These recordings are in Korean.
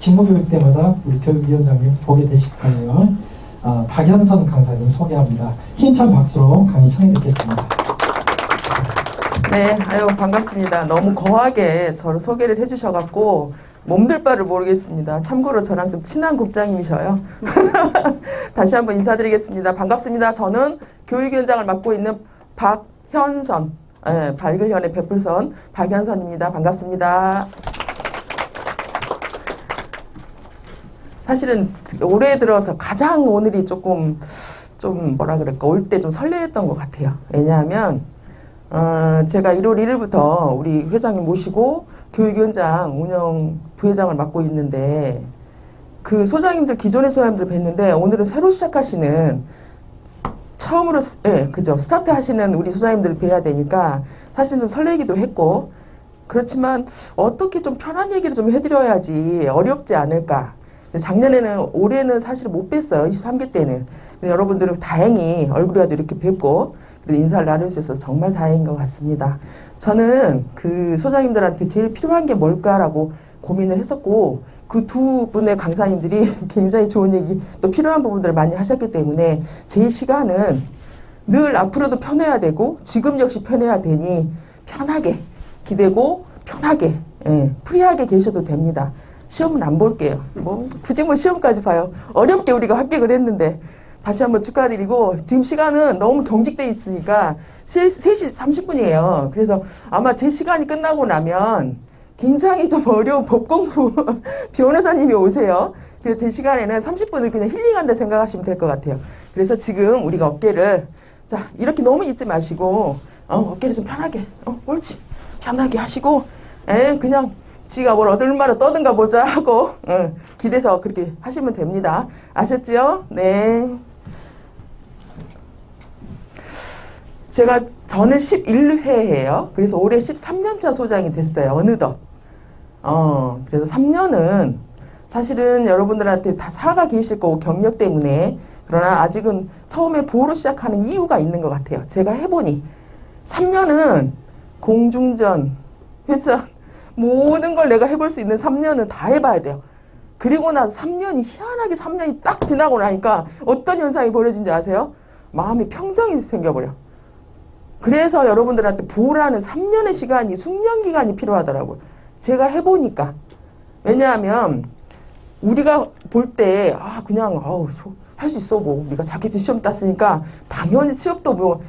직무교육 때마다 우리 교육위원장님 보게 되실 거예요. 박연선 강사님 소개합니다. 힘찬 박수로 강의 청해 듣겠습니다. 네, 아유 반갑습니다. 너무 거하게 저를 소개를 해주셔갖고 몸둘 바를 모르겠습니다. 참고로 저랑 좀 친한 국장님이셔요. 다시 한번 인사드리겠습니다. 반갑습니다. 저는 교육위원장을 맡고 있는 박현선, 밝을 현의 베풀선 박현선입니다. 반갑습니다. 사실은 올해 들어서 가장 오늘이 조금 좀 뭐라 그럴까 올 때 좀 설레했던 것 같아요. 왜냐하면 제가 1월 1일부터 우리 회장님 모시고 교육위원장 운영 부회장을 맡고 있는데 그 소장님들 기존의 소장님들 뵀는데 오늘은 새로 시작하시는 처음으로 그죠 스타트 하시는 우리 소장님들을 뵈야 되니까 사실은 좀 설레기도 했고 그렇지만 어떻게 좀 편한 얘기를 좀 해드려야지 어렵지 않을까. 작년에는 올해는 사실 못 뵀어요. 23기 때는. 근데 여러분들은 다행히 얼굴이라도 이렇게 뵙고 인사를 나눌 수 있어서 정말 다행인 것 같습니다. 저는 그 소장님들한테 제일 필요한 게 뭘까라고 고민을 했었고 그 두 분의 강사님들이 굉장히 좋은 얘기 또 필요한 부분들을 많이 하셨기 때문에 제 시간은 늘 앞으로도 편해야 되고 지금 역시 편해야 되니 편하게 기대고 편하게 프리하게 계셔도 됩니다. 시험은 안 볼게요. 굳이 시험까지 봐요. 어렵게 우리가 합격을 했는데 다시 한번 축하드리고 지금 시간은 너무 경직돼 있으니까 3시 30분이에요. 그래서 아마 제 시간이 끝나고 나면 굉장히 좀 어려운 법공부 변호사님이 오세요. 그래서 제 시간에는 30분을 그냥 힐링한다 생각하시면 될 것 같아요. 그래서 지금 우리가 어깨를 자 이렇게 너무 잊지 마시고 어깨를 좀 편하게 옳지 편하게 하시고 그냥 지가 뭘 얻을마를 떠든가 보자 하고 기대서 그렇게 하시면 됩니다. 아셨지요? 네. 저는 11회예요. 그래서 올해 13년차 소장이 됐어요. 어느덧. 그래서 3년은 사실은 여러분들한테 다 사가 계실 거고 경력 때문에 그러나 아직은 처음에 보로 시작하는 이유가 있는 것 같아요. 제가 해보니 3년은 공중전, 회전 모든 걸 내가 해볼 수 있는 3년은 다 해봐야 돼요. 그리고 나서 3년이 희한하게 3년이 딱 지나고 나니까 어떤 현상이 벌어진지 아세요? 마음이 평정이 생겨버려. 그래서 여러분들한테 보라는 3년의 시간이 숙련기간이 필요하더라고요. 제가 해보니까. 왜냐하면 우리가 볼 때 그냥 할 수 있어 우리가 자격증 시험 땄으니까 당연히 취업도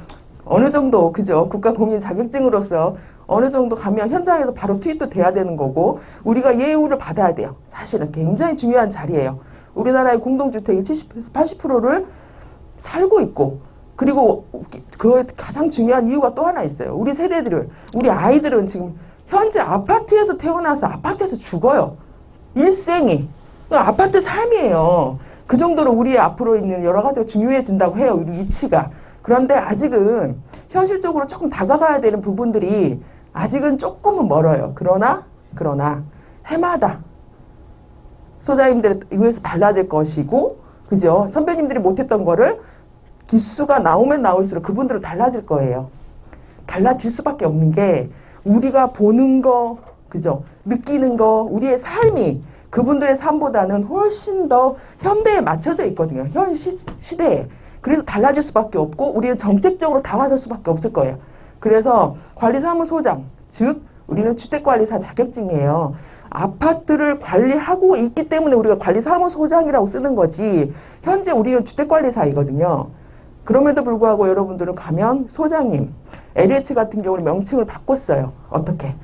어느 정도 그죠 국가공인 자격증으로서 어느 정도 가면 현장에서 바로 투입도 돼야 되는 거고 우리가 예우를 받아야 돼요. 사실은 굉장히 중요한 자리예요. 우리나라의 공동주택의 70에서 80%를 살고 있고 그리고 그 가장 중요한 이유가 또 하나 있어요. 우리 세대들은 우리 아이들은 지금 현재 아파트에서 태어나서 아파트에서 죽어요. 일생이 아파트 삶이에요. 그 정도로 우리 앞으로 있는 여러 가지가 중요해진다고 해요. 우리 위치가. 그런데 아직은 현실적으로 조금 다가가야 되는 부분들이 아직은 조금은 멀어요. 그러나 해마다 소장님들에 의해서 달라질 것이고 그죠? 선배님들이 못했던 거를 기수가 나오면 나올수록 그분들은 달라질 거예요. 달라질 수밖에 없는 게 우리가 보는 거 그죠? 느끼는 거 우리의 삶이 그분들의 삶보다는 훨씬 더 현대에 맞춰져 있거든요. 현 시대에. 그래서 달라질 수밖에 없고 우리는 정책적으로 다가설 수밖에 없을 거예요. 그래서 관리사무소장, 즉 우리는 주택관리사 자격증이에요. 아파트를 관리하고 있기 때문에 우리가 관리사무소장이라고 쓰는 거지 현재 우리는 주택관리사이거든요. 그럼에도 불구하고 여러분들은 가면 소장님, LH 같은 경우는 명칭을 바꿨어요. 어떻게?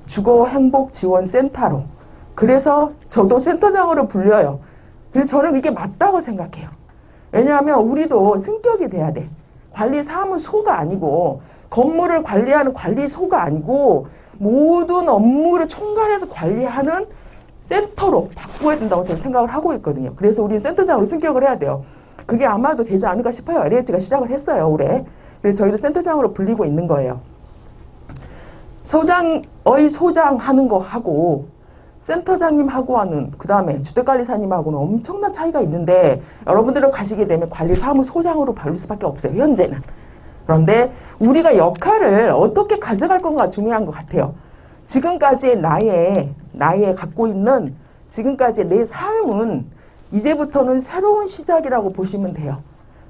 주거행복지원센터로. 그래서 저도 센터장으로 불려요. 그래서 저는 이게 맞다고 생각해요. 왜냐하면 우리도 승격이 돼야 돼. 관리사무소가 아니고 건물을 관리하는 관리소가 아니고 모든 업무를 총괄해서 관리하는 센터로 바꿔야 된다고 저는 생각을 하고 있거든요. 그래서 우리는 센터장으로 승격을 해야 돼요. 그게 아마도 되지 않을까 싶어요. LH가 시작을 했어요. 올해. 그래서 저희도 센터장으로 불리고 있는 거예요. 소장 하는 거 하고 센터장님하고 하는 그 다음에 주택관리사님하고는 엄청난 차이가 있는데 여러분들은 가시게 되면 관리사무소장으로 바를 수밖에 없어요. 현재는. 그런데 우리가 역할을 어떻게 가져갈 건가 중요한 것 같아요. 지금까지의 나의 갖고 있는 지금까지 내 삶은 이제부터는 새로운 시작이라고 보시면 돼요.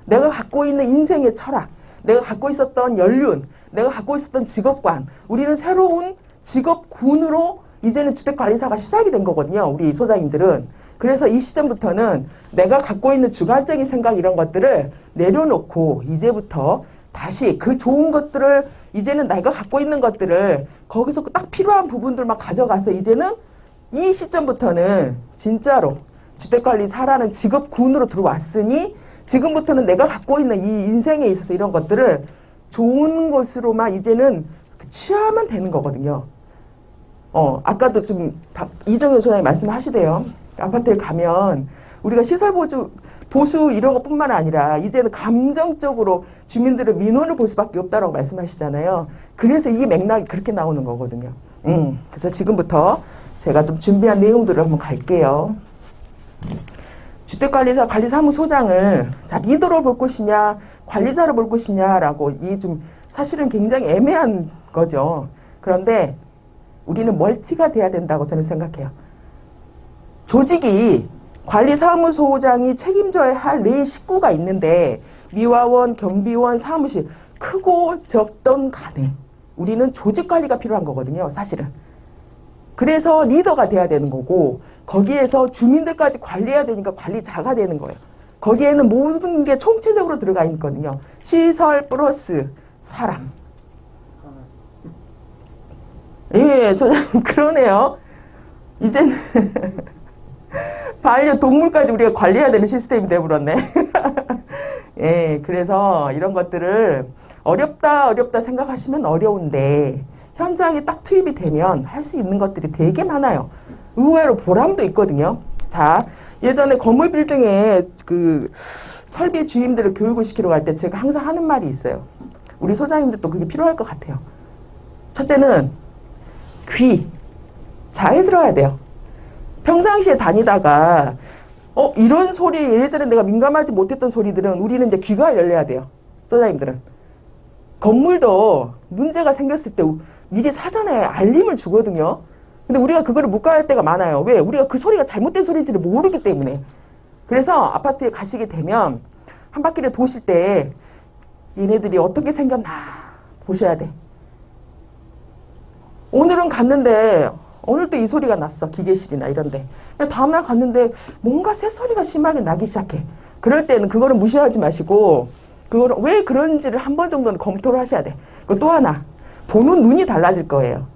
내가 갖고 있는 인생의 철학, 내가 갖고 있었던 연륜, 내가 갖고 있었던 직업관, 우리는 새로운 직업군으로 이제는 주택관리사가 시작이 된 거거든요. 우리 소장님들은. 그래서 이 시점부터는 내가 갖고 있는 주관적인 생각 이런 것들을 내려놓고 이제부터 다시 그 좋은 것들을 이제는 내가 갖고 있는 것들을 거기서 딱 필요한 부분들만 가져가서 이제는 이 시점부터는 진짜로 주택관리사라는 직업군으로 들어왔으니 지금부터는 내가 갖고 있는 이 인생에 있어서 이런 것들을 좋은 것으로만 이제는 취하면 되는 거거든요. 아까도 좀 이정현 소장님 말씀하시대요. 아파트에 가면 우리가 시설 보수 이런 것뿐만 아니라 이제는 감정적으로 주민들의 민원을 볼 수밖에 없다라고 말씀하시잖아요. 그래서 이 맥락이 그렇게 나오는 거거든요. 그래서 지금부터 제가 좀 준비한 내용들을 한번 갈게요. 주택관리사 관리사무소장을 자, 리더로 볼 것이냐 관리자로 볼 것이냐라고 이 좀 사실은 굉장히 애매한 거죠. 그런데 우리는 멀티가 돼야 된다고 저는 생각해요. 조직이 관리사무소장이 책임져야 할 내 식구가 있는데 미화원, 경비원, 사무실 크고 적던 간에 우리는 조직관리가 필요한 거거든요. 사실은. 그래서 리더가 돼야 되는 거고 거기에서 주민들까지 관리해야 되니까 관리자가 되는 거예요. 거기에는 모든 게 총체적으로 들어가 있거든요. 시설 플러스 사람. 예, 소장님 그러네요. 이제는 반려동물까지 우리가 관리해야 되는 시스템이 되어버렸네. 예, 그래서 이런 것들을 어렵다 생각하시면 어려운데 현장에 딱 투입이 되면 할 수 있는 것들이 되게 많아요. 의외로 보람도 있거든요. 자, 예전에 건물 빌딩에 그 설비 주임들을 교육을 시키러 갈 때 제가 항상 하는 말이 있어요. 우리 소장님들도 그게 필요할 것 같아요. 첫째는 귀 잘 들어야 돼요. 평상시에 다니다가 이런 소리 예전에 내가 민감하지 못했던 소리들은 우리는 이제 귀가 열려야 돼요. 소장님들은. 건물도 문제가 생겼을 때 미리 사전에 알림을 주거든요. 근데 우리가 그거를 묵과할 때가 많아요. 왜? 우리가 그 소리가 잘못된 소리인지를 모르기 때문에. 그래서 아파트에 가시게 되면 한 바퀴를 도실 때 얘네들이 어떻게 생겼나 보셔야 돼. 오늘은 갔는데 오늘도 이 소리가 났어. 기계실이나 이런데. 다음날 갔는데 뭔가 새소리가 심하게 나기 시작해. 그럴 때는 그거를 무시하지 마시고 그거를 왜 그런지를 한 번 정도는 검토를 하셔야 돼. 또 하나 보는 눈이 달라질 거예요.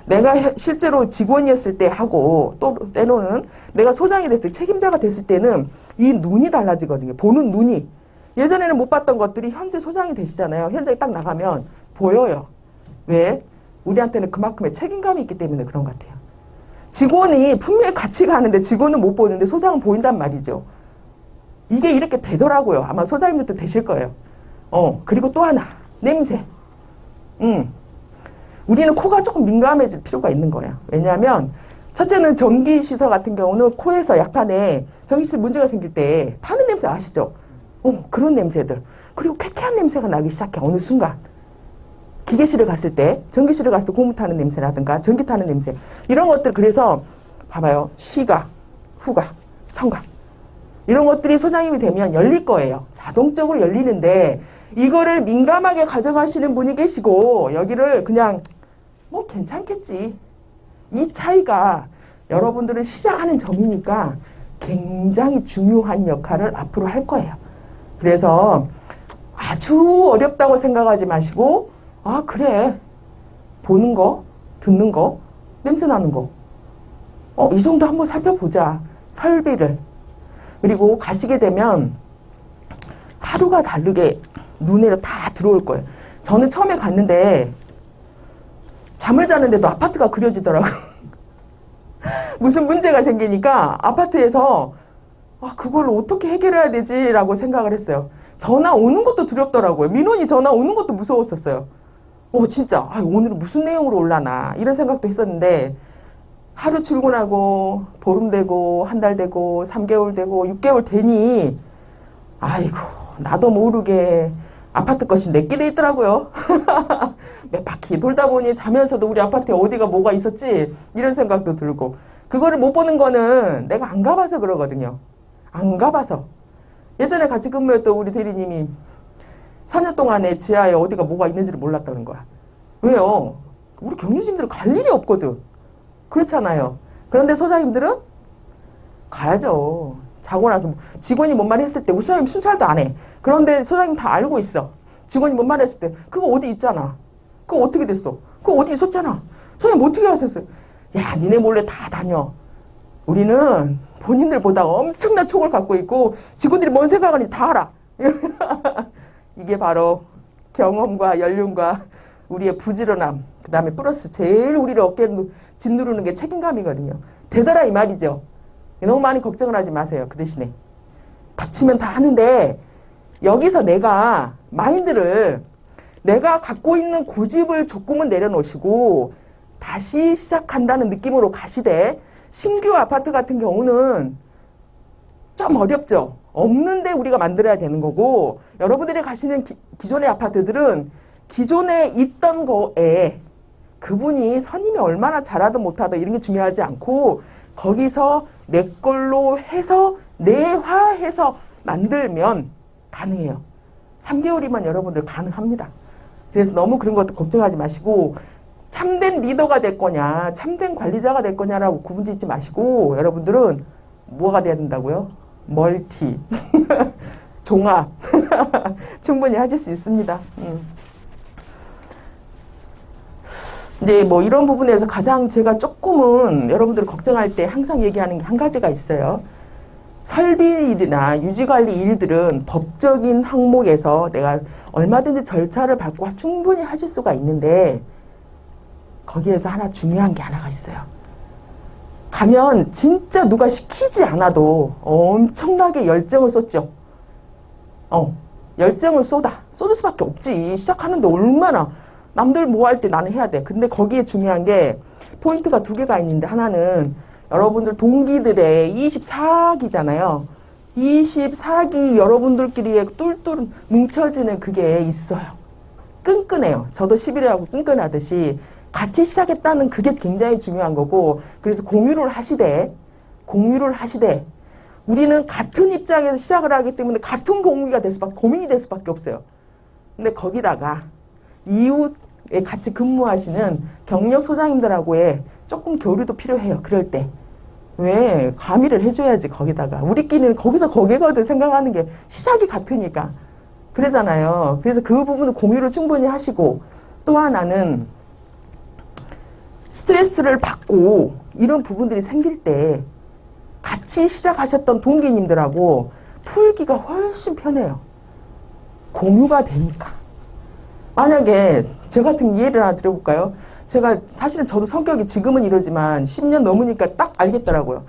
내가 실제로 직원이었을 때 하고 또 때로는 내가 소장이 됐을 때 책임자가 됐을 때는 이 눈이 달라지거든요. 보는 눈이. 예전에는 못 봤던 것들이 현재 소장이 되시잖아요. 현장에 딱 나가면 보여요. 왜? 우리한테는 그만큼의 책임감이 있기 때문에 그런 것 같아요. 직원이 분명히 같이 가는데 직원은 못 보는데 소장은 보인단 말이죠. 이게 이렇게 되더라고요. 아마 소장님들도 되실 거예요. 그리고 또 하나 냄새. 우리는 코가 조금 민감해질 필요가 있는 거예요. 왜냐하면 첫째는 전기시설 같은 경우는 코에서 약간의 전기시설 문제가 생길 때 타는 냄새 아시죠? 그런 냄새들. 그리고 쾌쾌한 냄새가 나기 시작해. 어느 순간. 기계실을 갔을 때, 전기실을 갔을 때 고무 타는 냄새라든가 전기 타는 냄새. 이런 것들 그래서 봐봐요. 시각, 후각, 청각. 이런 것들이 소장님이 되면 열릴 거예요. 자동적으로 열리는데 이거를 민감하게 가져가시는 분이 계시고 여기를 그냥 뭐 괜찮겠지. 이 차이가 여러분들은 시작하는 점이니까 굉장히 중요한 역할을 앞으로 할 거예요. 그래서 아주 어렵다고 생각하지 마시고 그래. 보는 거, 듣는 거, 냄새 나는 거. 이 정도 한번 살펴보자. 설비를. 그리고 가시게 되면 하루가 다르게 눈에 다 들어올 거예요. 저는 처음에 갔는데 잠을 자는데도 아파트가 그려지더라고요. 무슨 문제가 생기니까 아파트에서 그걸 어떻게 해결해야 되지? 라고 생각을 했어요. 전화 오는 것도 두렵더라고요. 민원이 전화 오는 것도 무서웠었어요. 진짜 오늘은 무슨 내용으로 올라나 이런 생각도 했었는데 하루 출근하고 보름 되고 한 달 되고 3개월 되고 6개월 되니 아이고 나도 모르게 아파트 것이 내게 돼 있더라고요. 몇 바퀴 돌다 보니 자면서도 우리 아파트에 어디가 뭐가 있었지 이런 생각도 들고 그거를 못 보는 거는 내가 안 가봐서 그러거든요. 안 가봐서. 예전에 같이 근무했던 우리 대리님이 4년 동안에 지하에 어디가 뭐가 있는지를 몰랐다는 거야. 왜요? 우리 경리진들은 갈 일이 없거든. 그렇잖아요. 그런데 소장님들은 가야죠. 자고 나서 직원이 뭔 말 했을 때 우리 소장님 순찰도 안 해. 그런데 소장님 다 알고 있어. 직원이 뭔 말 했을 때 그거 어디 있잖아. 그거 어떻게 됐어? 그거 어디 있었잖아. 소장님 어떻게 하셨어요? 야, 니네 몰래 다 다녀. 우리는 본인들보다 엄청난 촉을 갖고 있고 직원들이 뭔 생각하는지 다 알아. 이게 바로 경험과 연륜과 우리의 부지런함, 그 다음에 플러스 제일 우리를 어깨에 짓누르는 게 책임감이거든요. 되더라 이 말이죠. 너무 많이 걱정을 하지 마세요. 그 대신에 닥치면 다 하는데 여기서 내가 마인드를 내가 갖고 있는 고집을 조금은 내려놓으시고 다시 시작한다는 느낌으로 가시되 신규 아파트 같은 경우는 좀 어렵죠. 없는데 우리가 만들어야 되는 거고 여러분들이 가시는 기존의 아파트들은 기존에 있던 거에 그분이 선임이 얼마나 잘하든 못하든 이런 게 중요하지 않고 거기서 내 걸로 해서 내화해서 만들면 가능해요. 3개월이면 여러분들 가능합니다. 그래서 너무 그런 것도 걱정하지 마시고 참된 리더가 될 거냐 참된 관리자가 될 거냐라고 구분짓지 마시고 여러분들은 뭐가 돼야 된다고요? 멀티 종합 충분히 하실 수 있습니다. 이제 뭐 이런 부분에서 가장 제가 조금은 여러분들 걱정할 때 항상 얘기하는 게 한 가지가 있어요. 설비 일이나 유지관리 일들은 법적인 항목에서 내가 얼마든지 절차를 밟고 충분히 하실 수가 있는데 거기에서 하나 중요한 게 하나가 있어요. 가면 진짜 누가 시키지 않아도 엄청나게 열정을 쏟죠. 열정을 쏟을 수밖에 없지. 시작하는데 얼마나 남들 뭐 할 때 나는 해야 돼. 근데 거기에 중요한 게 포인트가 두 개가 있는데 하나는 여러분들 동기들의 24기잖아요. 24기 여러분들끼리 똘똘 뭉쳐지는 그게 있어요. 끈끈해요. 저도 11회하고 끈끈하듯이 같이 시작했다는 그게 굉장히 중요한 거고 그래서 공유를 하시되 우리는 같은 입장에서 시작을 하기 때문에 같은 공유가 될 수밖에 고민이 될 수밖에 없어요. 근데 거기다가 이웃에 같이 근무하시는 경력 소장님들하고의 조금 교류도 필요해요. 그럴 때. 왜? 가미를 해줘야지 거기다가. 우리끼리는 거기서 거기거든 생각하는 게 시작이 같으니까. 그러잖아요. 그래서 그 부분을 공유를 충분히 하시고 또 하나는 스트레스를 받고 이런 부분들이 생길 때 같이 시작하셨던 동기님들하고 풀기가 훨씬 편해요. 공유가 되니까. 만약에 저 같은 예를 하나 드려볼까요? 제가 사실은 저도 성격이 지금은 이러지만 10년 넘으니까 딱 알겠더라고요.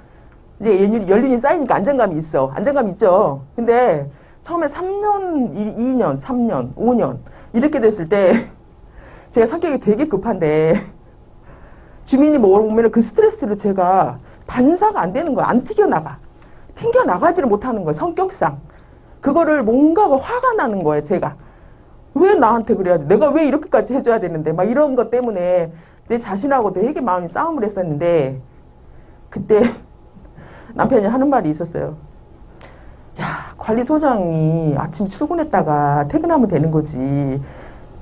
이제 연륜이 쌓이니까 안정감이 있어. 안정감이 있죠. 근데 처음에 3년, 2년, 3년, 5년 이렇게 됐을 때 제가 성격이 되게 급한데 주민이 뭐 오면 그 스트레스를 제가 반사가 안 되는 거야. 안 튕겨나가. 튕겨나가지를 못하는 거예요. 성격상. 그거를 뭔가가 화가 나는 거예요. 제가. 왜 나한테 그래야 돼? 내가 왜 이렇게까지 해줘야 되는데? 막 이런 것 때문에 내 자신하고 되게 마음이 싸움을 했었는데 그때 남편이 하는 말이 있었어요. 야, 관리소장이 아침 출근했다가 퇴근하면 되는 거지.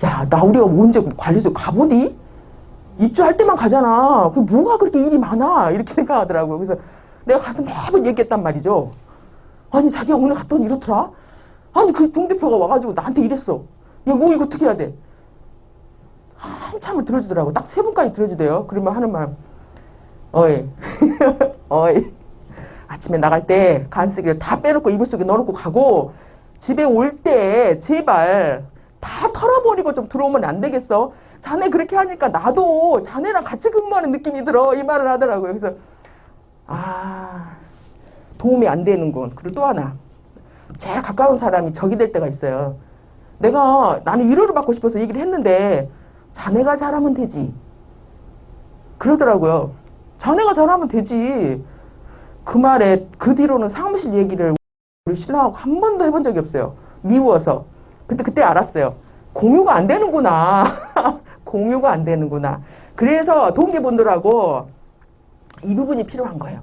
야, 나 우리가 언제 관리소 가보니? 입주할 때만 가잖아. 그 뭐가 그렇게 일이 많아? 이렇게 생각하더라고요. 그래서 내가 가서 매번 얘기했단 말이죠. 아니, 자기가 오늘 갔더니 이렇더라? 아니, 그 동대표가 와가지고 나한테 이랬어. 야, 뭐 이거 어떻게 해야 돼? 한참을 들어주더라고. 딱 3분까지 들어주대요. 그러면 하는 말. 어이. 어이. 아침에 나갈 때 간쓰기를 다 빼놓고 이불 속에 넣어놓고 가고 집에 올 때 제발 다 털어버리고 좀 들어오면 안 되겠어? 자네 그렇게 하니까 나도 자네랑 같이 근무하는 느낌이 들어. 이 말을 하더라고요. 그래서 도움이 안 되는군. 그리고 또 하나. 제일 가까운 사람이 적이 될 때가 있어요. 나는 위로를 받고 싶어서 얘기를 했는데 자네가 잘하면 되지. 그러더라고요. 자네가 잘하면 되지. 그 말에 그 뒤로는 사무실 얘기를 우리 신랑하고 한 번도 해본 적이 없어요. 미워서. 근데 그때 알았어요. 공유가 안 되는구나. 공유가 안 되는구나. 그래서 동기분들하고 이 부분이 필요한 거예요.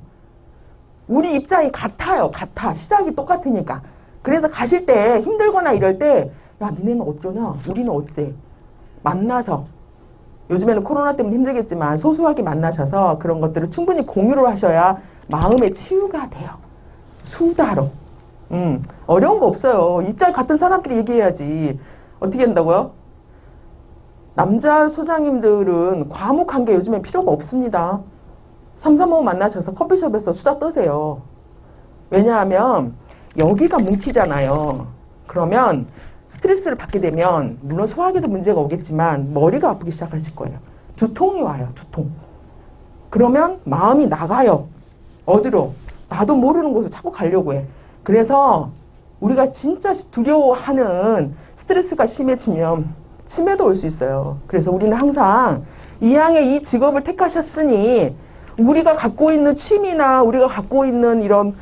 우리 입장이 같아요. 같아. 시작이 똑같으니까. 그래서 가실 때 힘들거나 이럴 때 야, 니네는 어쩌냐? 우리는 어째? 만나서 요즘에는 코로나 때문에 힘들겠지만 소소하게 만나셔서 그런 것들을 충분히 공유를 하셔야 마음의 치유가 돼요. 수다로. 어려운 거 없어요. 입장 같은 사람끼리 얘기해야지. 어떻게 한다고요? 남자 소장님들은 과묵한 게 요즘엔 필요가 없습니다. 3, 4, 5 만나셔서 커피숍에서 수다 떠세요. 왜냐하면 여기가 뭉치잖아요. 그러면 스트레스를 받게 되면 물론 소화기도 문제가 오겠지만 머리가 아프기 시작하실 거예요. 두통이 와요. 두통. 그러면 마음이 나가요. 어디로? 나도 모르는 곳으로 자꾸 가려고 해. 그래서 우리가 진짜 두려워하는 스트레스가 심해지면 치매도 올 수 있어요. 그래서 우리는 항상 이왕에 이 직업을 택하셨으니 우리가 갖고 있는 취미나 우리가 갖고 있는 이런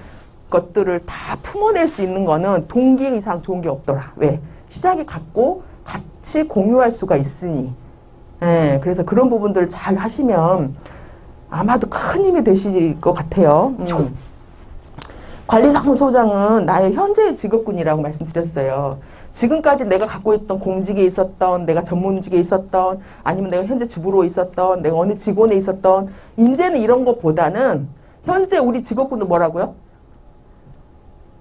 것들을 다 품어낼 수 있는 거는 동기 이상 좋은 게 없더라. 왜? 시작이 같고 같이 공유할 수가 있으니. 예, 그래서 그런 부분들을 잘 하시면 아마도 큰 힘이 되실 것 같아요. 관리사무소장은 나의 현재의 직업군이라고 말씀드렸어요. 지금까지 내가 갖고 있던 공직에 있었던, 내가 전문직에 있었던, 아니면 내가 현재 주부로 있었던, 내가 어느 직원에 있었던, 이제는 이런 것보다는 현재 우리 직업군은 뭐라고요?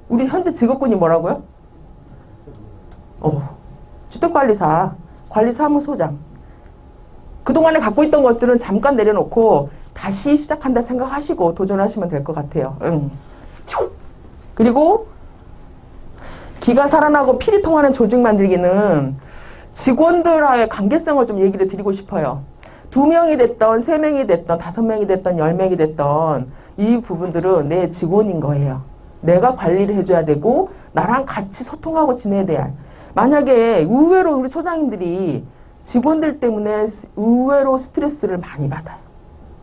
우리 현재 직업군이 뭐라고요? 주택관리사, 관리사무소장. 그동안에 갖고 있던 것들은 잠깐 내려놓고 다시 시작한다 생각하시고 도전하시면 될 것 같아요. 그리고 기가 살아나고 피리 통하는 조직 만들기는 직원들과의 관계성을 좀 얘기를 드리고 싶어요. 2명이 됐던, 3명이 됐던, 5명이 됐던, 10명이 됐던 이 부분들은 내 직원인 거예요. 내가 관리를 해줘야 되고 나랑 같이 소통하고 지내야 돼. 만약에 의외로 우리 소장님들이 직원들 때문에 의외로 스트레스를 많이 받아요.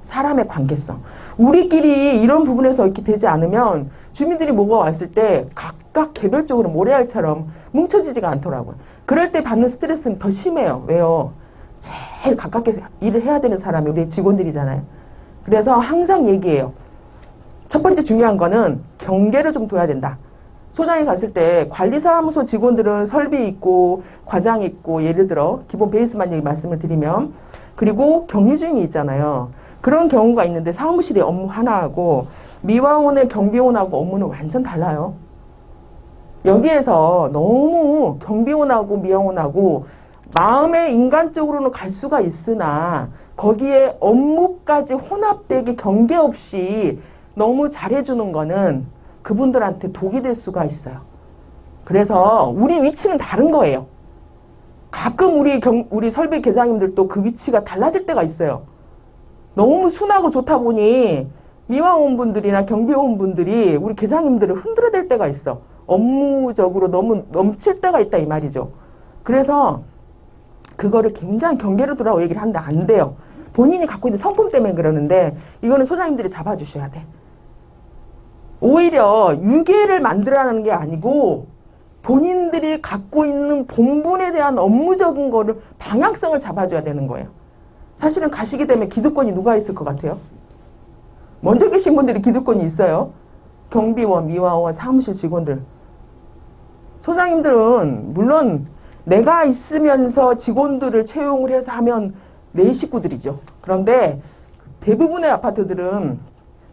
사람의 관계성. 우리끼리 이런 부분에서 이렇게 되지 않으면 주민들이 뭐가 왔을 때 각각 개별적으로 모래알처럼 뭉쳐지지가 않더라고요. 그럴 때 받는 스트레스는 더 심해요. 왜요? 제일 가깝게 일을 해야 되는 사람이 우리 직원들이잖아요. 그래서 항상 얘기해요. 첫 번째 중요한 거는 경계를 좀 둬야 된다. 소장이 갔을 때 관리사무소 직원들은 설비 있고 과장 있고 예를 들어 기본 베이스만 얘기 말씀을 드리면 그리고 격리 중이 있잖아요. 그런 경우가 있는데 사무실의 업무 하나하고 미화원의 경비원하고 업무는 완전 달라요. 여기에서 너무 경비원하고 미화원하고 마음의 인간적으로는 갈 수가 있으나 거기에 업무까지 혼합되게 경계 없이 너무 잘해주는 거는 그분들한테 독이 될 수가 있어요. 그래서 우리 위치는 다른 거예요. 가끔 우리 설비 계장님들도 그 위치가 달라질 때가 있어요. 너무 순하고 좋다 보니 미화원분들이나 경비원분들이 우리 계장님들을 흔들어댈 때가 있어. 업무적으로 너무 넘칠 때가 있다 이 말이죠. 그래서 그거를 굉장히 경계로 두라고 얘기를 하는데 안 돼요. 본인이 갖고 있는 성품 때문에 그러는데 이거는 소장님들이 잡아주셔야 돼. 오히려 유계를 만들어라는 게 아니고 본인들이 갖고 있는 본분에 대한 업무적인 거를 방향성을 잡아줘야 되는 거예요. 사실은 가시게 되면 기득권이 누가 있을 것 같아요? 먼저 계신 분들이 기득권이 있어요. 경비원, 미화원, 사무실 직원들. 소장님들은 물론 내가 있으면서 직원들을 채용을 해서 하면 내 식구들이죠. 그런데 대부분의 아파트들은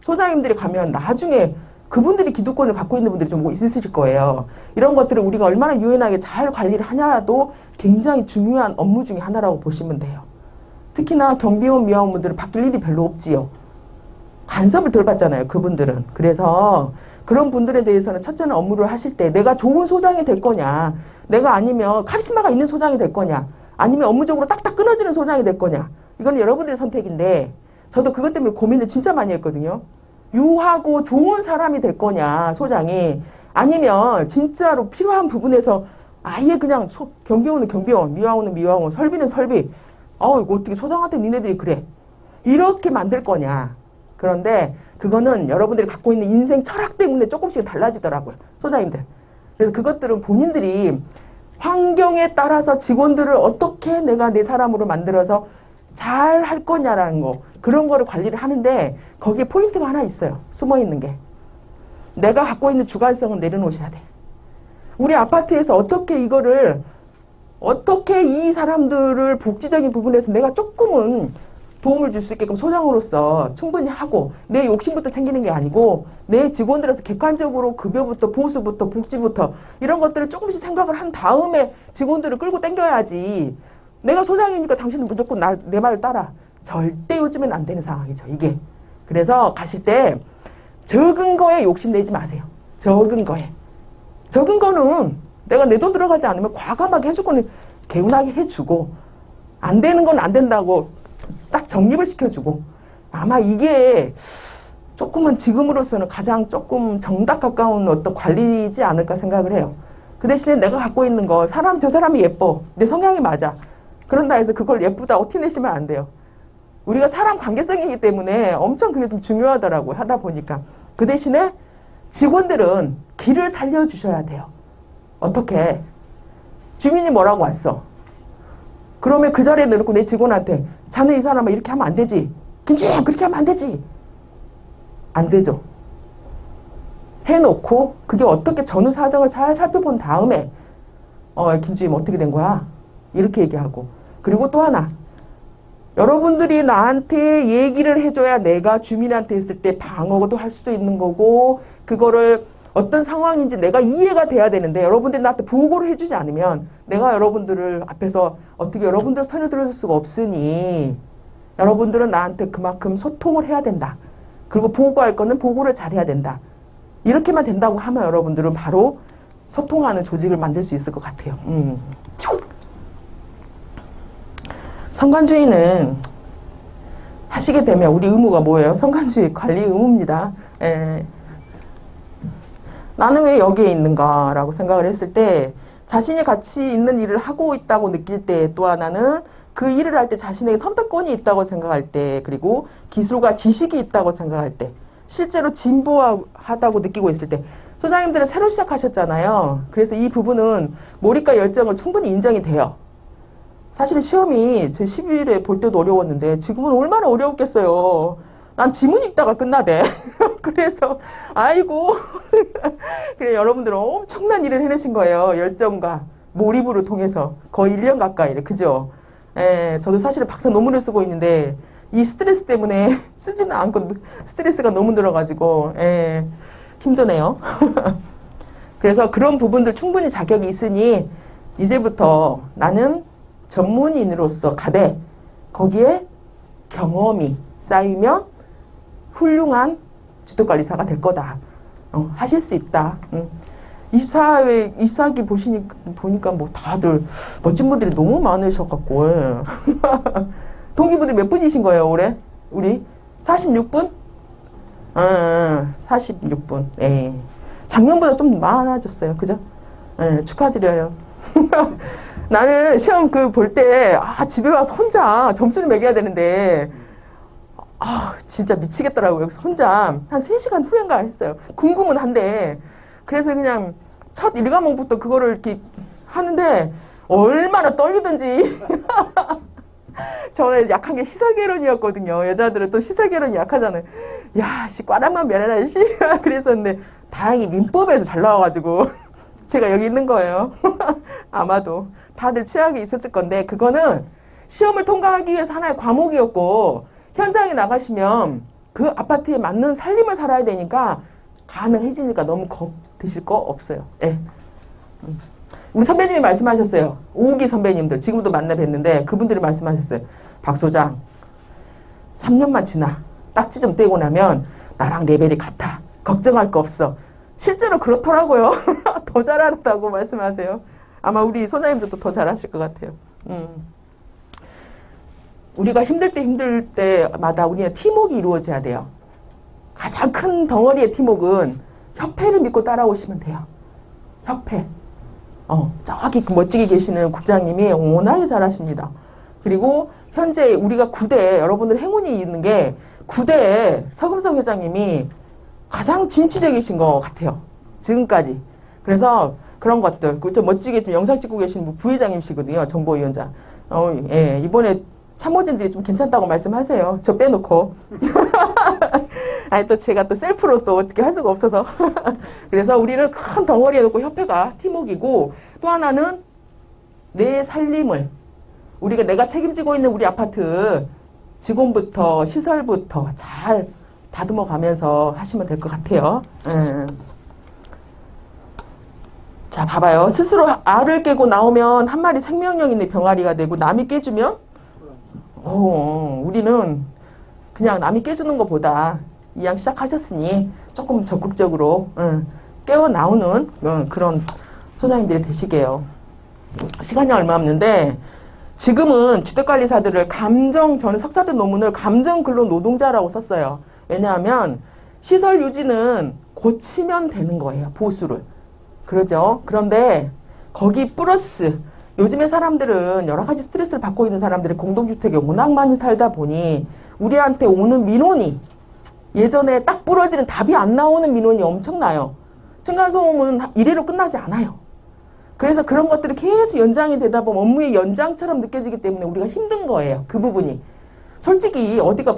소장님들이 가면 나중에 그분들이 기득권을 갖고 있는 분들이 좀 있으실 거예요. 이런 것들을 우리가 얼마나 유연하게 잘 관리를 하냐도 굉장히 중요한 업무 중에 하나라고 보시면 돼요. 특히나 경비원, 미화원분들은 바뀔 일이 별로 없지요. 간섭을 덜 받잖아요, 그분들은. 그래서 그런 분들에 대해서는 첫째는 업무를 하실 때 내가 좋은 소장이 될 거냐, 내가 아니면 카리스마가 있는 소장이 될 거냐, 아니면 업무적으로 딱딱 끊어지는 소장이 될 거냐. 이건 여러분들의 선택인데 저도 그것 때문에 고민을 진짜 많이 했거든요. 유하고 좋은 사람이 될 거냐, 소장이. 아니면 진짜로 필요한 부분에서 아예 그냥 경비원은 경비원, 미화원은 미화원, 설비는 설비. 이거 어떻게 소장한테 니네들이 그래. 이렇게 만들 거냐. 그런데 그거는 여러분들이 갖고 있는 인생 철학 때문에 조금씩 달라지더라고요. 소장님들. 그래서 그것들은 본인들이 환경에 따라서 직원들을 어떻게 내가 내 사람으로 만들어서 잘 할 거냐라는 거. 그런 거를 관리를 하는데 거기에 포인트가 하나 있어요. 숨어 있는 게. 내가 갖고 있는 주관성은 내려놓으셔야 돼. 우리 아파트에서 어떻게 이 사람들을 복지적인 부분에서 내가 조금은 도움을 줄 수 있게끔 소장으로서 충분히 하고 내 욕심부터 챙기는 게 아니고 내 직원들에서 객관적으로 급여부터 보수부터 복지부터 이런 것들을 조금씩 생각을 한 다음에 직원들을 끌고 당겨야지. 내가 소장이니까 당신은 무조건 내 말을 따라. 절대 요즘엔 안 되는 상황이죠, 이게. 그래서 가실 때 적은 거에 욕심내지 마세요. 적은 거에. 적은 거는 내가 내 돈 들어가지 않으면 과감하게 해줄 거는 개운하게 해주고 안 되는 건 안 된다고 딱 정립을 시켜주고 아마 이게 조금은 지금으로서는 가장 조금 정답 가까운 어떤 관리지 않을까 생각을 해요. 그 대신에 내가 갖고 있는 거 저 사람이 예뻐. 내 성향이 맞아. 그런다 해서 그걸 예쁘다고 티내시면 안 돼요. 우리가 사람 관계성이기 때문에 엄청 그게 좀 중요하더라고요. 하다 보니까. 그 대신에 직원들은 길을 살려주셔야 돼요. 어떻게? 주민이 뭐라고 왔어? 그러면 그 자리에 내놓고 내 직원한테 자네 이 사람아 이렇게 하면 안 되지. 김주임 그렇게 하면 안 되지. 안 되죠. 해놓고 그게 어떻게 전후 사정을 잘 살펴본 다음에 김주임 어떻게 된 거야? 이렇게 얘기하고 그리고 또 하나 여러분들이 나한테 얘기를 해줘야 내가 주민한테 했을 때 방어도 할 수도 있는 거고 그거를 어떤 상황인지 내가 이해가 돼야 되는데 여러분들이 나한테 보고를 해주지 않으면 내가 여러분들을 앞에서 어떻게 여러분들 편을 들어줄 수가 없으니 여러분들은 나한테 그만큼 소통을 해야 된다. 그리고 보고할 거는 보고를 잘해야 된다. 이렇게만 된다고 하면 여러분들은 바로 소통하는 조직을 만들 수 있을 것 같아요. 성관주의는 하시게 되면 우리 의무가 뭐예요? 성관주의 관리 의무입니다. 나는 왜 여기에 있는가라고 생각을 했을 때 자신이 가치 있는 일을 하고 있다고 느낄 때 또 하나는 그 일을 할 때 자신에게 선택권이 있다고 생각할 때 그리고 기술과 지식이 있다고 생각할 때 실제로 진보하다고 느끼고 있을 때 소장님들은 새로 시작하셨잖아요. 그래서 이 부분은 몰입과 열정을 충분히 인정이 돼요. 사실 시험이 제 11회 볼 때도 어려웠는데 지금은 얼마나 어려웠겠어요. 난 지문 읽다가 끝나대. 그래서 아이고 그래 여러분들은 엄청난 일을 해내신 거예요. 열정과 몰입으로 통해서 거의 1년 가까이 그죠? 저도 사실은 박사 논문을 쓰고 있는데 이 스트레스 때문에 쓰지는 않고 스트레스가 너무 늘어가지고 힘드네요. 그래서 그런 부분들 충분히 자격이 있으니 이제부터 나는 전문인으로서 가되 거기에 경험이 쌓이면 훌륭한 지도관리사가 될 거다. 하실 수 있다. 24기 보니까 뭐 다들 멋진 분들이 너무 많으셔갖고 동기분들 몇 분이신 거예요 올해? 우리 46분? 46분. 작년보다 좀 많아졌어요. 그죠? 축하드려요. 나는 시험 볼 때 집에 와서 혼자 점수를 매겨야 되는데 진짜 미치겠더라고요. 그래서 혼자 한 3시간 후인가 했어요. 궁금은 한데 그래서 그냥 첫 1과목부터 그거를 이렇게 하는데 얼마나 떨리든지 저는 약한 게 시설개론이었거든요. 여자들은 또 시설개론이 약하잖아요. 야, 꽈락만 면해라, 그랬었는데 다행히 민법에서 잘 나와가지고 제가 여기 있는 거예요. 아마도 다들 취약이 있었을 건데 그거는 시험을 통과하기 위해서 하나의 과목이었고 현장에 나가시면 그 아파트에 맞는 살림을 살아야 되니까 가능해지니까 너무 겁 드실 거 없어요. 우리 선배님이 말씀하셨어요. 오우기 선배님들 지금도 만나 뵀는데 그분들이 말씀하셨어요. 박 소장 3년만 지나 딱지 좀 떼고 나면 나랑 레벨이 같아. 걱정할 거 없어. 실제로 그렇더라고요. 더 잘한다고 말씀하세요. 아마 우리 소장님들도 더 잘하실 것 같아요. 우리가 힘들 때마다 우리는 팀워크가 이루어져야 돼요. 가장 큰 덩어리의 팀워크는 협회를 믿고 따라오시면 돼요. 협회. 저기 멋지게 계시는 국장님이 워낙에 잘하십니다. 그리고 현재 우리가 9대, 여러분들 행운이 있는 게 9대에 서금성 회장님이 가장 진취적이신 것 같아요. 지금까지. 그래서 그런 것들, 좀 멋지게 좀 영상 찍고 계신 부회장님이시거든요. 정보위원장. 이번에 참모진들이 좀 괜찮다고 말씀하세요. 저 빼놓고. 아니, 또 제가 또 셀프로 또 어떻게 할 수가 없어서. 그래서 우리는 큰 덩어리에 놓고 협회가 팀웍이고, 또 하나는 내 살림을, 내가 책임지고 있는 우리 아파트 직원부터 시설부터 잘 다듬어 가면서 하시면 될 것 같아요. 자, 봐봐요. 스스로 알을 깨고 나오면 한 마리 생명력 있는 병아리가 되고, 남이 깨주면 우리는 그냥 남이 깨주는 것보다 이왕 시작하셨으니 조금 적극적으로 깨어 나오는 그런 소장님들이 되시게요. 시간이 얼마 없는데, 지금은 주택관리사들을 저는 석사된 논문을 감정근로 노동자라고 썼어요. 왜냐하면 시설 유지는 고치면 되는 거예요. 보수를. 그러죠. 그런데 거기 플러스 요즘에 사람들은 여러 가지 스트레스를 받고 있는 사람들이 공동주택에 워낙 많이 살다 보니 우리한테 오는 민원이, 예전에 딱 부러지는 답이 안 나오는 민원이 엄청나요. 층간소음은 이래로 끝나지 않아요. 그래서 그런 것들이 계속 연장이 되다 보면 업무의 연장처럼 느껴지기 때문에 우리가 힘든 거예요. 그 부분이. 솔직히 어디가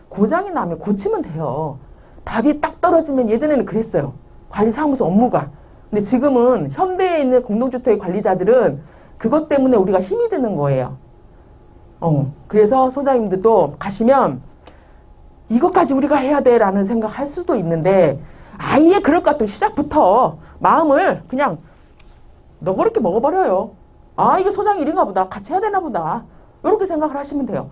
고장이 나면 고치면 돼요. 답이 딱 떨어지면, 예전에는 그랬어요. 관리사무소 업무가. 근데 지금은 현대에 있는 공동주택 관리자들은 그것 때문에 우리가 힘이 드는 거예요. 그래서 소장님들도 가시면 이것까지 우리가 해야 돼 라는 생각 할 수도 있는데, 아예 그럴 것 같으면 시작부터 마음을 그냥 너그럽게 먹어버려요. 아, 이게 소장 일인가 보다. 같이 해야 되나 보다. 이렇게 생각을 하시면 돼요.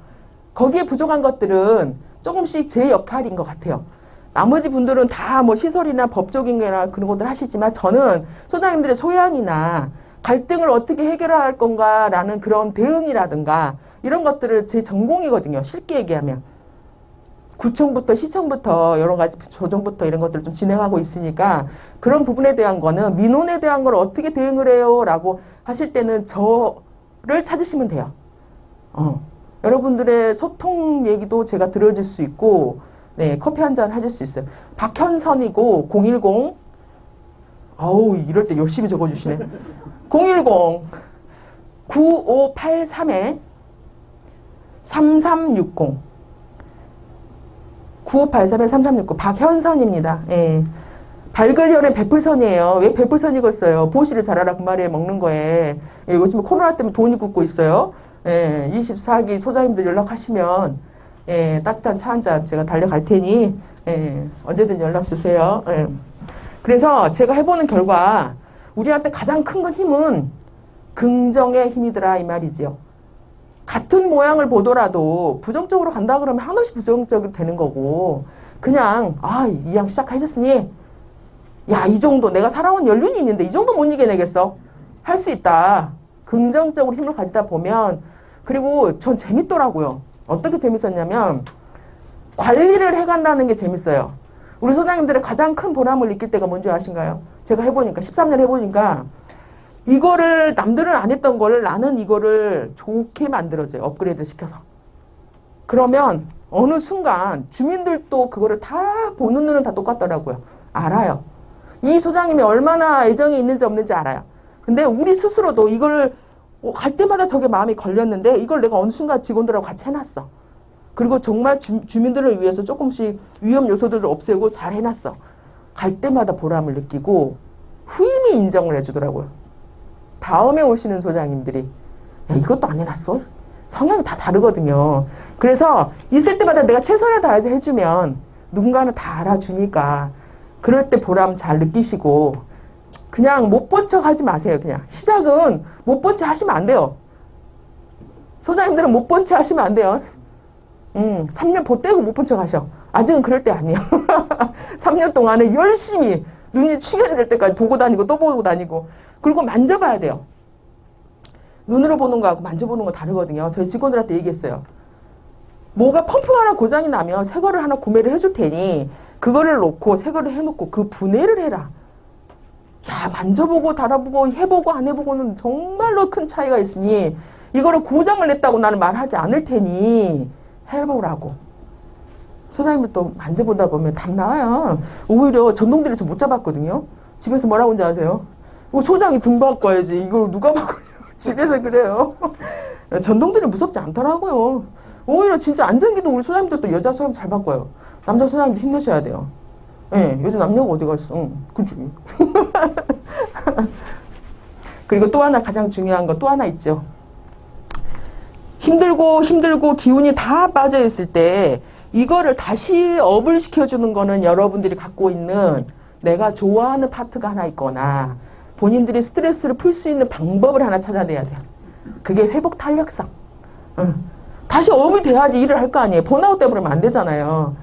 거기에 부족한 것들은 조금씩 제 역할인 것 같아요. 나머지 분들은 다 뭐 시설이나 법적인 거나 그런 것들 하시지만, 저는 소장님들의 소양이나 갈등을 어떻게 해결할 건가라는 그런 대응이라든가 이런 것들을 제 전공이거든요. 쉽게 얘기하면. 구청부터 시청부터 여러 가지 조정부터 이런 것들을 좀 진행하고 있으니까, 그런 부분에 대한 거는 민원에 대한 걸 어떻게 대응을 해요 라고 하실 때는 저를 찾으시면 돼요. 여러분들의 소통 얘기도 제가 들어줄 수 있고, 네, 커피 한 잔 해줄 수 있어요. 박현선이고 010, 이럴 때 열심히 적어주시네. 010 9583에 3360 9583에 3369 박현선입니다. 예. 발글혈의 베풀선이에요. 왜 베풀선이겠어요? 보시를 잘하라 그 말에 먹는 거에. 예, 요즘 코로나 때문에 돈이 굳고 있어요. 예, 24기 소장님들 연락하시면 따뜻한 차 한 잔 제가 달려갈 테니 언제든 연락 주세요. 그래서 제가 해보는 결과 우리한테 가장 큰 힘은 긍정의 힘이더라 이 말이지요. 같은 모양을 보더라도 부정적으로 간다 그러면 한없이 부정적이 되는 거고, 그냥 이왕 시작하셨으니 이 정도 내가 살아온 연륜이 있는데 이 정도 못 이겨내겠어? 할 수 있다. 긍정적으로 힘을 가지다 보면, 그리고 전 재밌더라고요. 어떻게 재밌었냐면 관리를 해간다는 게 재밌어요. 우리 소장님들의 가장 큰 보람을 느낄 때가 뭔지 아신가요? 제가 해보니까 13년 해보니까 이거를 남들은 안 했던 거를 나는 이거를 좋게 만들어줘요. 업그레이드 시켜서. 그러면 어느 순간 주민들도 그거를 다 보는 눈은 다 똑같더라고요. 알아요. 이 소장님이 얼마나 애정이 있는지 없는지 알아요. 근데 우리 스스로도 이걸 갈 때마다 저게 마음이 걸렸는데 이걸 내가 어느 순간 직원들하고 같이 해놨어. 그리고 정말 주민들을 위해서 조금씩 위험 요소들을 없애고 잘 해놨어. 갈 때마다 보람을 느끼고 후임이 인정을 해주더라고요. 다음에 오시는 소장님들이 이것도 안 해놨어? 성향이 다 다르거든요. 그래서 있을 때마다 내가 최선을 다해서 해주면 누군가는 다 알아주니까 그럴 때 보람 잘 느끼시고, 그냥 못 본 척 하지 마세요. 그냥 시작은 못 본 척 하시면 안 돼요. 소장님들은 못 본 척 하시면 안 돼요. 3년 보태고 못 본 척 하셔. 아직은 그럴 때 아니에요. 3년 동안에 열심히 눈이 충혈이 될 때까지 보고 다니고 또 보고 다니고, 그리고 만져봐야 돼요. 눈으로 보는 거하고 만져보는 거 다르거든요. 저희 직원들한테 얘기했어요. 뭐가 펌프 하나 고장이 나면 새 거를 하나 구매를 해줄 테니 그거를 놓고 새 거를 해놓고 그 분해를 해라. 야, 만져보고 달아보고 해보고 안 해보고는 정말로 큰 차이가 있으니 이거를 고장을 냈다고 나는 말하지 않을 테니 해보라고. 소장님을 또 만져보다 보면 답 나와요. 오히려 전동들을 저 못 잡았거든요. 집에서 뭐라고 하는지 아세요? 이거 소장이 등 바꿔야지. 이걸 누가 바꾸냐. 집에서 그래요. 전동들이 무섭지 않더라고요. 오히려 진짜 안전기도 우리 소장님들도 여자 소장 잘 바꿔요. 남자 소장님도 힘내셔야 돼요. 예, 요즘 남녀가 어디 갔어? 응, 그치. 그리고 또 하나 가장 중요한 거 또 하나 있죠. 힘들고 기운이 다 빠져 있을 때 이거를 다시 업을 시켜주는 거는 여러분들이 갖고 있는 내가 좋아하는 파트가 하나 있거나 본인들이 스트레스를 풀 수 있는 방법을 하나 찾아내야 돼요. 그게 회복 탄력성. 다시 업이 돼야지 일을 할 거 아니에요. 번아웃 때문에 안 되잖아요.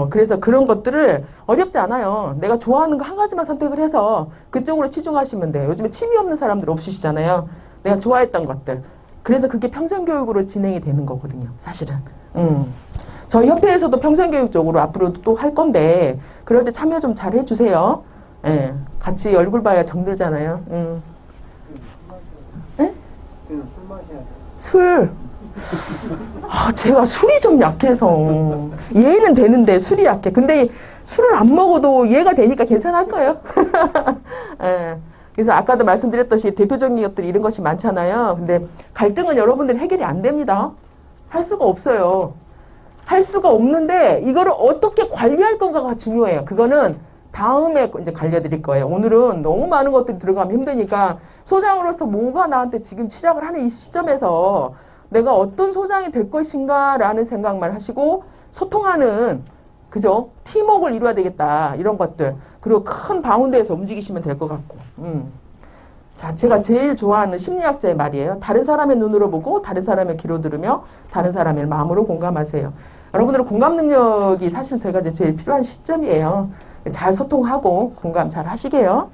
그래서 그런 것들을 어렵지 않아요. 내가 좋아하는 거 한 가지만 선택을 해서 그쪽으로 치중하시면 돼요. 요즘에 취미 없는 사람들 없으시잖아요. 내가 좋아했던 것들. 그래서 그게 평생교육으로 진행이 되는 거거든요. 사실은. 저희 협회에서도 평생교육 쪽으로 앞으로도 또 할 건데 그럴 때 참여 좀 잘 해주세요. 예, 같이 얼굴 봐야 정들잖아요. 예? 술. 제가 술이 좀 약해서 얘는 되는데 술이 약해. 근데 술을 안 먹어도 얘가 되니까 괜찮을까요? 예. 그래서 아까도 말씀드렸듯이 대표적인 것들이 이런 것이 많잖아요. 근데 갈등은 여러분들 해결이 안 됩니다. 할 수가 없어요. 할 수가 없는데 이거를 어떻게 관리할 건가가 중요해요. 그거는 다음에 이제 관리해드릴 거예요. 오늘은 너무 많은 것들이 들어가면 힘드니까 소장으로서 뭐가 나한테 지금 시작을 하는 이 시점에서 내가 어떤 소장이 될 것인가라는 생각만 하시고 소통하는 그죠? 팀워크를 이루어야 되겠다. 이런 것들. 그리고 큰 바운드에서 움직이시면 될 것 같고. 자, 제가 제일 좋아하는 심리학자의 말이에요. 다른 사람의 눈으로 보고 다른 사람의 귀로 들으며 다른 사람의 마음으로 공감하세요. 여러분들의 공감 능력이 사실 제가 이제 제일 필요한 시점이에요. 잘 소통하고 공감 잘 하시게요.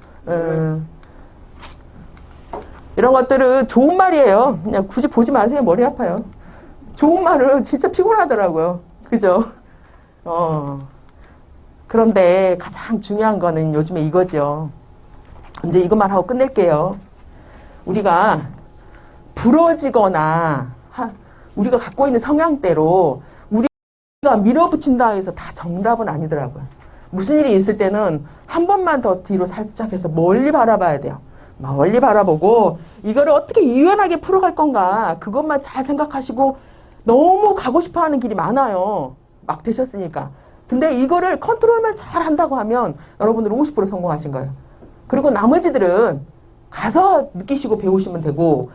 이런 것들은 좋은 말이에요. 그냥 굳이 보지 마세요. 머리 아파요. 좋은 말은 진짜 피곤하더라고요. 그죠? 그런데 가장 중요한 거는 요즘에 이거죠. 이제 이것만 하고 끝낼게요. 우리가 부러지거나 우리가 갖고 있는 성향대로 우리가 밀어붙인다 해서 다 정답은 아니더라고요. 무슨 일이 있을 때는 한 번만 더 뒤로 살짝 해서 멀리 바라봐야 돼요. 멀리 바라보고 이거를 어떻게 유연하게 풀어갈 건가 그것만 잘 생각하시고 너무 가고 싶어하는 길이 많아요. 막 되셨으니까. 근데 이거를 컨트롤만 잘 한다고 하면 여러분들 50% 성공하신 거예요. 그리고 나머지들은 가서 느끼시고 배우시면 되고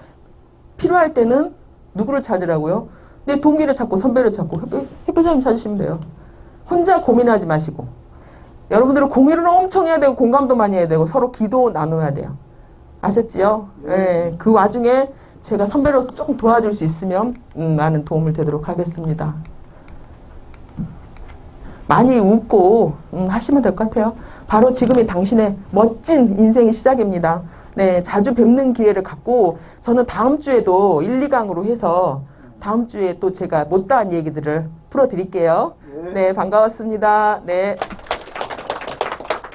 필요할 때는 누구를 찾으라고요? 내 동기를 찾고 선배를 찾고 협회장님 찾으시면 돼요. 혼자 고민하지 마시고 여러분들은 공유를 엄청 해야 되고 공감도 많이 해야 되고 서로 기도 나눠야 돼요. 아셨지요? 네. 그 와중에 제가 선배로서 조금 도와줄 수 있으면 많은 도움을 되도록 하겠습니다. 많이 웃고 하시면 될 것 같아요. 바로 지금이 당신의 멋진 인생의 시작입니다. 네, 자주 뵙는 기회를 갖고 저는 다음 주에도 1, 2강으로 해서 다음 주에 또 제가 못다한 얘기들을 풀어드릴게요. 네, 반가웠습니다. 네.